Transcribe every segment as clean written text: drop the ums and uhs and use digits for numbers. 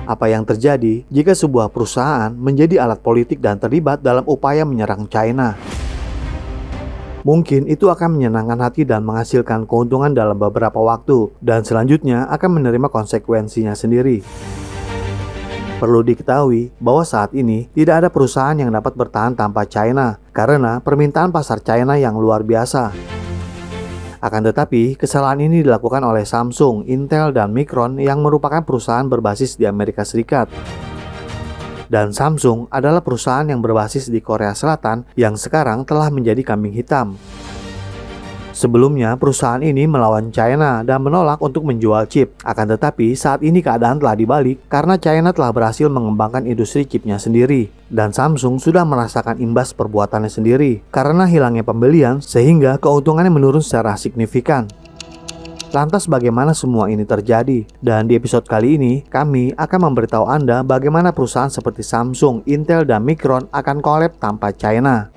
Apa yang terjadi jika sebuah perusahaan menjadi alat politik dan terlibat dalam upaya menyerang China? Mungkin itu akan menyenangkan hati dan menghasilkan keuntungan dalam beberapa waktu, dan selanjutnya akan menerima konsekuensinya sendiri. Perlu diketahui bahwa saat ini tidak ada perusahaan yang dapat bertahan tanpa China, karena permintaan pasar China yang luar biasa. Akan tetapi, kesalahan ini dilakukan oleh Samsung, Intel, dan Micron yang merupakan perusahaan berbasis di Amerika Serikat. Dan Samsung adalah perusahaan yang berbasis di Korea Selatan yang sekarang telah menjadi kambing hitam. Sebelumnya, perusahaan ini melawan China dan menolak untuk menjual chip. Akan tetapi, saat ini keadaan telah dibalik karena China telah berhasil mengembangkan industri chipnya sendiri. Dan Samsung sudah merasakan imbas perbuatannya sendiri karena hilangnya pembelian sehingga keuntungannya menurun secara signifikan. Lantas bagaimana semua ini terjadi? Dan di episode kali ini, kami akan memberitahu Anda bagaimana perusahaan seperti Samsung, Intel, dan Micron akan collab tanpa China.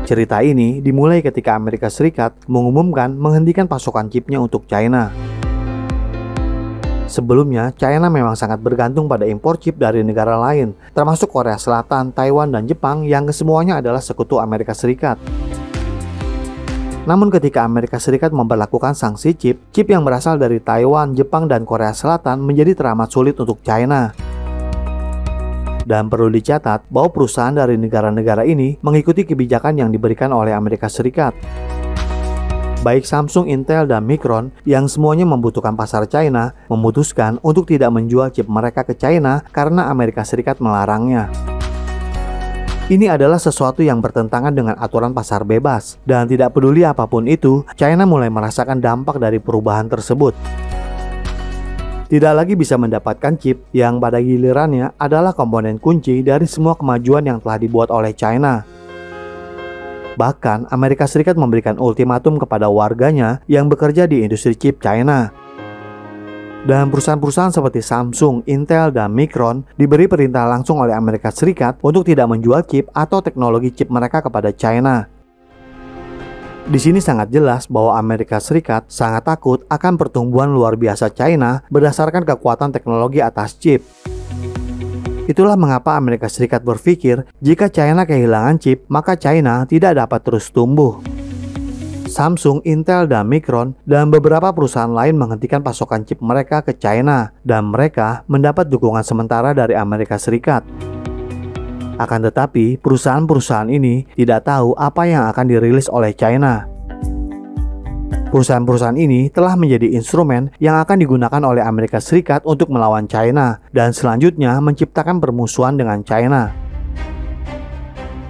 Cerita ini dimulai ketika Amerika Serikat mengumumkan menghentikan pasokan chipnya untuk China. Sebelumnya, China memang sangat bergantung pada impor chip dari negara lain, termasuk Korea Selatan, Taiwan, dan Jepang yang kesemuanya adalah sekutu Amerika Serikat. Namun ketika Amerika Serikat memberlakukan sanksi chip yang berasal dari Taiwan, Jepang, dan Korea Selatan menjadi teramat sulit untuk China. Dan perlu dicatat bahwa perusahaan dari negara-negara ini mengikuti kebijakan yang diberikan oleh Amerika Serikat. Baik Samsung, Intel, dan Micron yang semuanya membutuhkan pasar China memutuskan untuk tidak menjual chip mereka ke China karena Amerika Serikat melarangnya. Ini adalah sesuatu yang bertentangan dengan aturan pasar bebas, dan tidak peduli apapun itu, China mulai merasakan dampak dari perubahan tersebut. Tidak lagi bisa mendapatkan chip yang pada gilirannya adalah komponen kunci dari semua kemajuan yang telah dibuat oleh China. Bahkan, Amerika Serikat memberikan ultimatum kepada warganya yang bekerja di industri chip China. Dan perusahaan-perusahaan seperti Samsung, Intel, dan Micron diberi perintah langsung oleh Amerika Serikat untuk tidak menjual chip atau teknologi chip mereka kepada China. Di sini sangat jelas bahwa Amerika Serikat sangat takut akan pertumbuhan luar biasa China berdasarkan kekuatan teknologi atas chip. Itulah mengapa Amerika Serikat berpikir jika China kehilangan chip, maka China tidak dapat terus tumbuh. Samsung, Intel, dan Micron dan beberapa perusahaan lain menghentikan pasokan chip mereka ke China, dan mereka mendapat dukungan sementara dari Amerika Serikat. Akan tetapi, perusahaan-perusahaan ini tidak tahu apa yang akan dirilis oleh China. Perusahaan-perusahaan ini telah menjadi instrumen yang akan digunakan oleh Amerika Serikat untuk melawan China dan selanjutnya menciptakan permusuhan dengan China.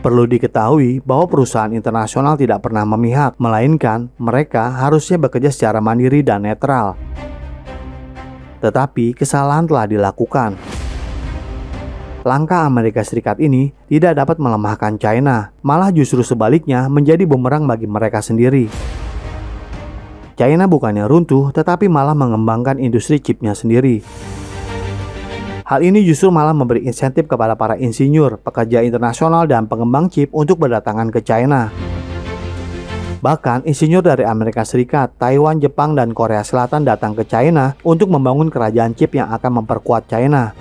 Perlu diketahui bahwa perusahaan internasional tidak pernah memihak, melainkan mereka harusnya bekerja secara mandiri dan netral. Tetapi kesalahan telah dilakukan. Langkah Amerika Serikat ini tidak dapat melemahkan China, malah justru sebaliknya menjadi bumerang bagi mereka sendiri. China bukannya runtuh, tetapi malah mengembangkan industri chipnya sendiri. Hal ini justru malah memberi insentif kepada para insinyur, pekerja internasional, dan pengembang chip untuk berdatangan ke China. Bahkan, insinyur dari Amerika Serikat, Taiwan, Jepang, dan Korea Selatan datang ke China untuk membangun kerajaan chip yang akan memperkuat China.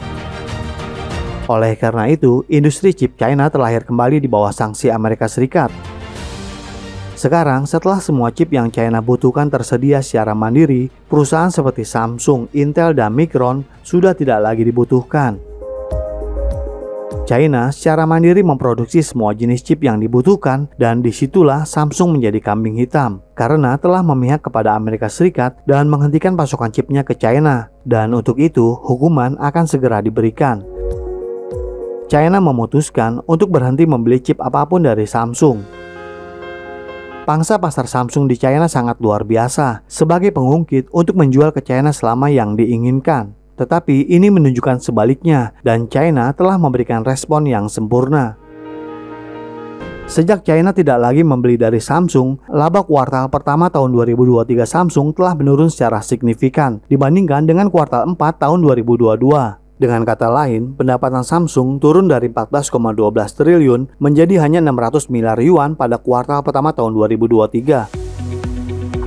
Oleh karena itu, industri chip China terlahir kembali di bawah sanksi Amerika Serikat. Sekarang, setelah semua chip yang China butuhkan tersedia secara mandiri, perusahaan seperti Samsung, Intel, dan Micron sudah tidak lagi dibutuhkan. China secara mandiri memproduksi semua jenis chip yang dibutuhkan, dan disitulah Samsung menjadi kambing hitam karena telah memihak kepada Amerika Serikat dan menghentikan pasokan chipnya ke China. Dan untuk itu, hukuman akan segera diberikan. China memutuskan untuk berhenti membeli chip apapun dari Samsung. Pangsa pasar Samsung di China sangat luar biasa sebagai pengungkit untuk menjual ke China selama yang diinginkan. Tetapi ini menunjukkan sebaliknya dan China telah memberikan respon yang sempurna. Sejak China tidak lagi membeli dari Samsung, laba kuartal pertama tahun 2023 Samsung telah menurun secara signifikan dibandingkan dengan kuartal 4 tahun 2022. Dengan kata lain, pendapatan Samsung turun dari 14,12 triliun menjadi hanya 600 miliar yuan pada kuartal pertama tahun 2023.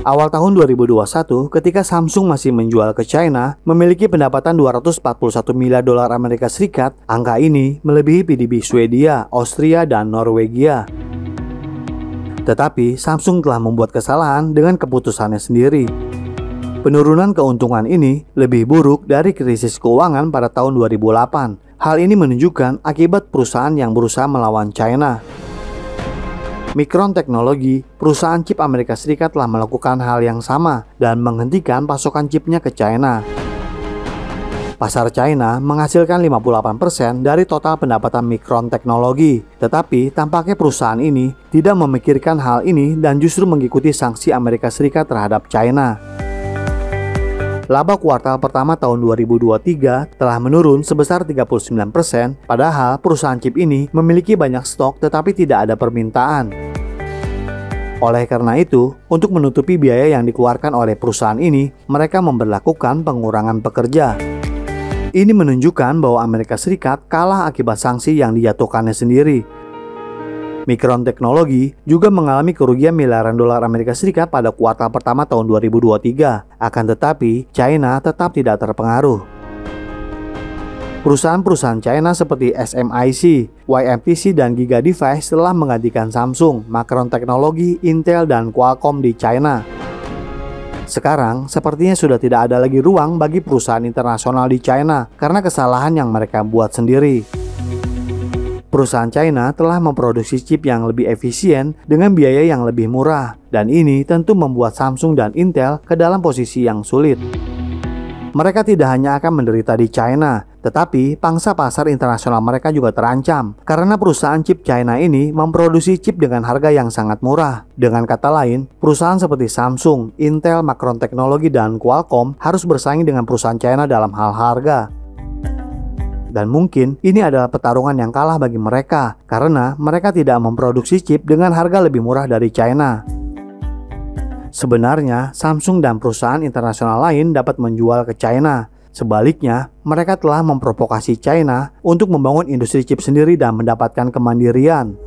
Awal tahun 2021, ketika Samsung masih menjual ke China, memiliki pendapatan 241 miliar dolar Amerika Serikat, angka ini melebihi PDB Swedia, Austria, dan Norwegia. Tetapi, Samsung telah membuat kesalahan dengan keputusannya sendiri. Penurunan keuntungan ini lebih buruk dari krisis keuangan pada tahun 2008. Hal ini menunjukkan akibat perusahaan yang berusaha melawan China. Micron Technology, perusahaan chip Amerika Serikat, telah melakukan hal yang sama dan menghentikan pasokan chipnya ke China. Pasar China menghasilkan 58% dari total pendapatan Micron Technology, tetapi tampaknya perusahaan ini tidak memikirkan hal ini dan justru mengikuti sanksi Amerika Serikat terhadap China. Laba kuartal pertama tahun 2023 telah menurun sebesar 39%, padahal perusahaan chip ini memiliki banyak stok tetapi tidak ada permintaan. Oleh karena itu, untuk menutupi biaya yang dikeluarkan oleh perusahaan ini, mereka memberlakukan pengurangan pekerja. Ini menunjukkan bahwa Amerika Serikat kalah akibat sanksi yang dijatuhkannya sendiri. Micron Technology juga mengalami kerugian miliaran dolar Amerika Serikat pada kuartal pertama tahun 2023. Akan tetapi, China tetap tidak terpengaruh. Perusahaan-perusahaan China seperti SMIC, YMTC, dan Giga Device telah menggantikan Samsung, Micron Technology, Intel, dan Qualcomm di China. Sekarang, sepertinya sudah tidak ada lagi ruang bagi perusahaan internasional di China karena kesalahan yang mereka buat sendiri. Perusahaan China telah memproduksi chip yang lebih efisien dengan biaya yang lebih murah, dan ini tentu membuat Samsung dan Intel ke dalam posisi yang sulit. Mereka tidak hanya akan menderita di China, tetapi pangsa pasar internasional mereka juga terancam karena perusahaan chip China ini memproduksi chip dengan harga yang sangat murah. Dengan kata lain, perusahaan seperti Samsung, Intel, Micron Technology, dan Qualcomm harus bersaing dengan perusahaan China dalam hal harga. Dan mungkin ini adalah pertarungan yang kalah bagi mereka karena mereka tidak memproduksi chip dengan harga lebih murah dari China. Sebenarnya, Samsung dan perusahaan internasional lain dapat menjual ke China. Sebaliknya, mereka telah memprovokasi China untuk membangun industri chip sendiri dan mendapatkan kemandirian.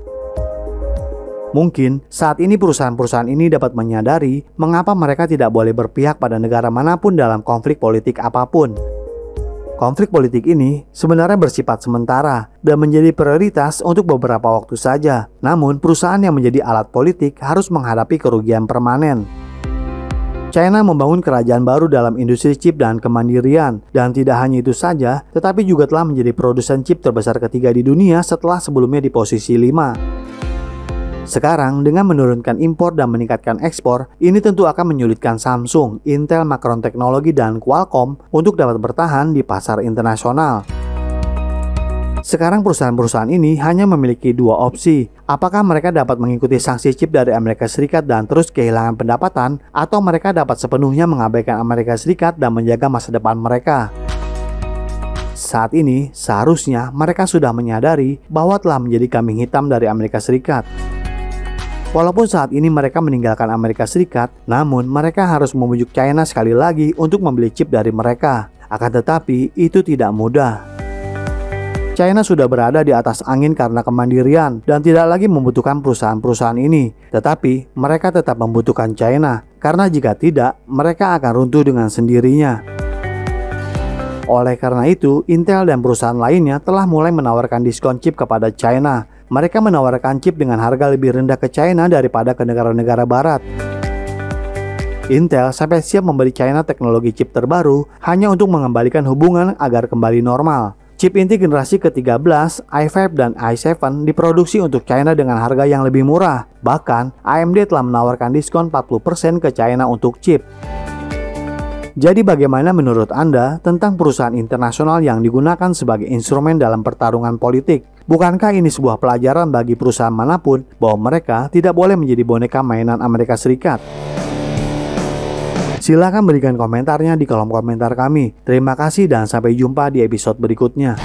Mungkin saat ini perusahaan-perusahaan ini dapat menyadari mengapa mereka tidak boleh berpihak pada negara manapun dalam konflik politik apapun. Konflik politik ini sebenarnya bersifat sementara dan menjadi prioritas untuk beberapa waktu saja. Namun, perusahaan yang menjadi alat politik harus menghadapi kerugian permanen. China membangun kerajaan baru dalam industri chip dan kemandirian. Dan tidak hanya itu saja, tetapi juga telah menjadi produsen chip terbesar ketiga di dunia setelah sebelumnya di posisi 5. Sekarang, dengan menurunkan impor dan meningkatkan ekspor, ini tentu akan menyulitkan Samsung, Intel, Micron Technology, dan Qualcomm untuk dapat bertahan di pasar internasional. Sekarang perusahaan-perusahaan ini hanya memiliki dua opsi. Apakah mereka dapat mengikuti sanksi chip dari Amerika Serikat dan terus kehilangan pendapatan, atau mereka dapat sepenuhnya mengabaikan Amerika Serikat dan menjaga masa depan mereka? Saat ini, seharusnya mereka sudah menyadari bahwa telah menjadi kambing hitam dari Amerika Serikat. Walaupun saat ini mereka meninggalkan Amerika Serikat, namun mereka harus membujuk China sekali lagi untuk membeli chip dari mereka. Akan tetapi, itu tidak mudah. China sudah berada di atas angin karena kemandirian dan tidak lagi membutuhkan perusahaan-perusahaan ini. Tetapi, mereka tetap membutuhkan China, karena jika tidak, mereka akan runtuh dengan sendirinya. Oleh karena itu, Intel dan perusahaan lainnya telah mulai menawarkan diskon chip kepada China. Mereka menawarkan chip dengan harga lebih rendah ke China daripada ke negara-negara barat. Intel sampai siap memberi China teknologi chip terbaru hanya untuk mengembalikan hubungan agar kembali normal. Chip inti generasi ke-13, i5 dan i7 diproduksi untuk China dengan harga yang lebih murah. Bahkan, AMD telah menawarkan diskon 40% ke China untuk chip. Jadi bagaimana menurut Anda tentang perusahaan internasional yang digunakan sebagai instrumen dalam pertarungan politik? Bukankah ini sebuah pelajaran bagi perusahaan manapun bahwa mereka tidak boleh menjadi boneka mainan Amerika Serikat? Silahkan berikan komentarnya di kolom komentar kami. Terima kasih dan sampai jumpa di episode berikutnya.